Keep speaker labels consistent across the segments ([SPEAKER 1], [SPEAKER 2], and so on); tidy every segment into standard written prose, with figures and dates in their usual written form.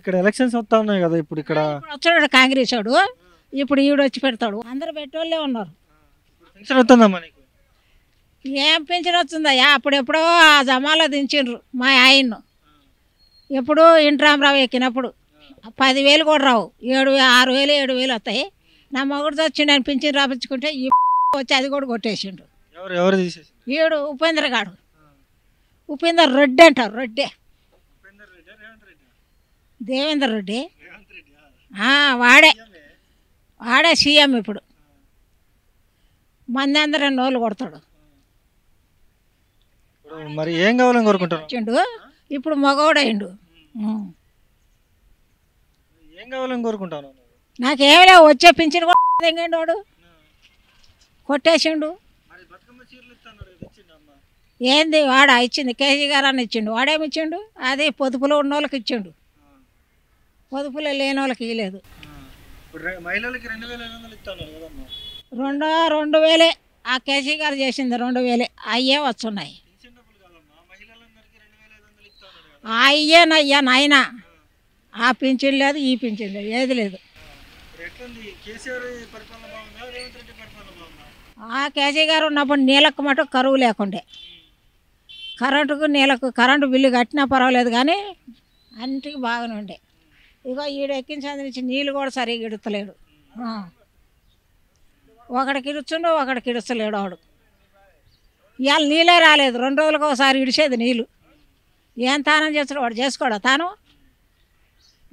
[SPEAKER 1] ఇక్కడ ఎలక్షన్స్ వస్తా ఉన్నాయి కదా ఇప్పుడు ఇక్కడ
[SPEAKER 2] ఇప్పుడు వచ్చాడు కాంగ్రెస్ వాడు, ఇప్పుడు ఈవిడ వచ్చి పెడతాడు. అందరు పెట్టోళ్ళే ఉన్నారు.
[SPEAKER 1] పెన్షన్ వస్తుందమ్మా నీకు?
[SPEAKER 2] ఏం పెన్షన్ వస్తుందయ్యా? అప్పుడెప్పుడో ఆ జమాలో దించిండ్రు మా ఆయన్ను. ఎప్పుడు ఇంట్రామరావు ఎక్కినప్పుడు 10,000 కూడా రావు, 6,000 7,000 వస్తాయి. నా మొగుడు వచ్చిండు అని పింఛన్ రాపించుకుంటే ఈ వచ్చి అది కూడా కొట్టేసిండు.
[SPEAKER 1] ఎవరు ఎవరు తీసేసి?
[SPEAKER 2] ఈడు ఉపేంద్ర గాడు, ఉపేందర్ రెడ్డి అంటారు, రెడ్డి దేవేందర్ రెడ్డి. వాడే వాడే సీఎం ఇప్పుడు. మంది అందరూ నోళ్ళు కొడతాడు.
[SPEAKER 1] మరి ఏం కావాలని కోరుకుంటారు?
[SPEAKER 2] వచ్చిండు ఇప్పుడు మగవాడయిండు.
[SPEAKER 1] ఏం కావాలని కోరుకుంటాను?
[SPEAKER 2] నాకేమిలే, వచ్చే పింఛన్ కూడా తెంగండి వాడు, కొట్టేసిండు. ఏంది వాడా ఇచ్చింది? కేజీ గారు అని ఇచ్చిండు. వాడేమి ఇచ్చిండు? అది పొదుపులో ఉన్న వాళ్ళకి ఇచ్చిండు, పొదుపులో లేని వాళ్ళకి ఇవ్వలేదు.
[SPEAKER 1] మహిళలకి 2,500 ఇస్తాను కదమ్మా.
[SPEAKER 2] 2,000 ఆ కేసీ గారు చేసింది, 2,000 అయ్యే వస్తున్నాయి. అయ్యేనయ్యా నాయన, ఆ పింఛన్ లేదు, ఈ పింఛన్ లేదు, ఏది లేదు. ఆ కేసీ గారు ఉన్నప్పుడు నీళ్ళకు మటు కరువు లేకుండే, కరెంటుకు నీళ్ళకు కరెంటు బిల్లు కట్టినా పర్వాలేదు కానీ అన్నిటికీ బాగానే ఉండే. ఇగో ఈడు ఎక్కించంది నుంచి నీళ్ళు కూడా సరిగ్గా ఇడుతలేడు. ఒకడికి ఇడుచుండు, ఒకడికి ఇడుస్తలేడు వాడు. ఇవాళ నీళ్ళే రాలేదు, 2 రోజులకు ఒకసారి ఇడిచేది నీళ్ళు. ఏం తానం చేస్తాడు వాడు? చేసుకోడా తానం?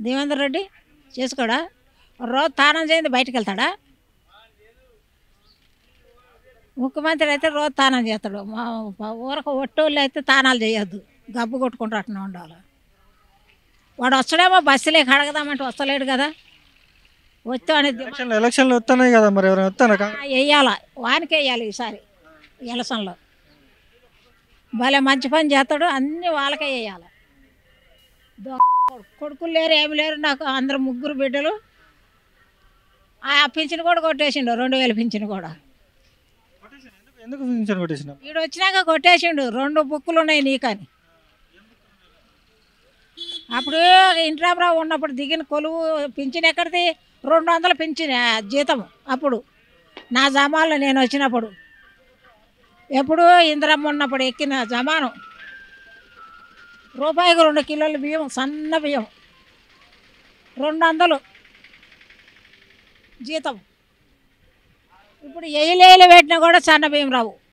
[SPEAKER 2] దేవేందర్ రెడ్డి చేసుకోడా? రోజు తానం చేయండి బయటకు వెళ్తాడా? ముఖ్యమంత్రి అయితే రోజు తానం చేస్తాడు. మా ఊరకు ఒట్టోళ్ళు అయితే తానాలు చేయొద్దు, గబ్బు కొట్టుకుంటూ అట్లా ఉండాలి. వాడు వస్తాడేమో బస్సులేకి అడగదామంటే వస్తలేడు కదా. వస్తాడు
[SPEAKER 1] ఎలక్షన్లు వస్తున్నాయి కదా, మరి ఎవరైనా వస్తారా?
[SPEAKER 2] వెయ్యాల, వానికి వేయాలి ఈసారి ఎలక్షన్లో. భలే మంచి పని చేస్తాడు, అన్నీ వాళ్ళకే వేయాలి. కొడుకులు లేరు, ఏమి లేరు నాకు, అందరు 3 బిడ్డలు. ఆ పింఛన్ కూడా కొట్టేసిండు, 2,000 పింఛన్ కూడా.
[SPEAKER 1] ఎందుకు పింఛన్ కొట్టేసిన?
[SPEAKER 2] వీడు వచ్చినాక కొట్టేసిండు. 2 బుక్కులు ఉన్నాయి నీకని. అప్పుడు ఇంట్రామరావు ఉన్నప్పుడు దిగిన కొలువు పింఛన్ ఎక్కడిది? 200 పింఛన్ జీతం అప్పుడు నా జమాన్లో నేను వచ్చినప్పుడు. ఎప్పుడు ఇందిరమ్మ ఉన్నప్పుడు ఎక్కిన జమాను. రూపాయికి 2 కిలోల బియ్యం, సన్న బియ్యం, 200 జీతం. ఇప్పుడు ఎయిలేలు పెట్టినా కూడా సన్న బియ్యం రావు.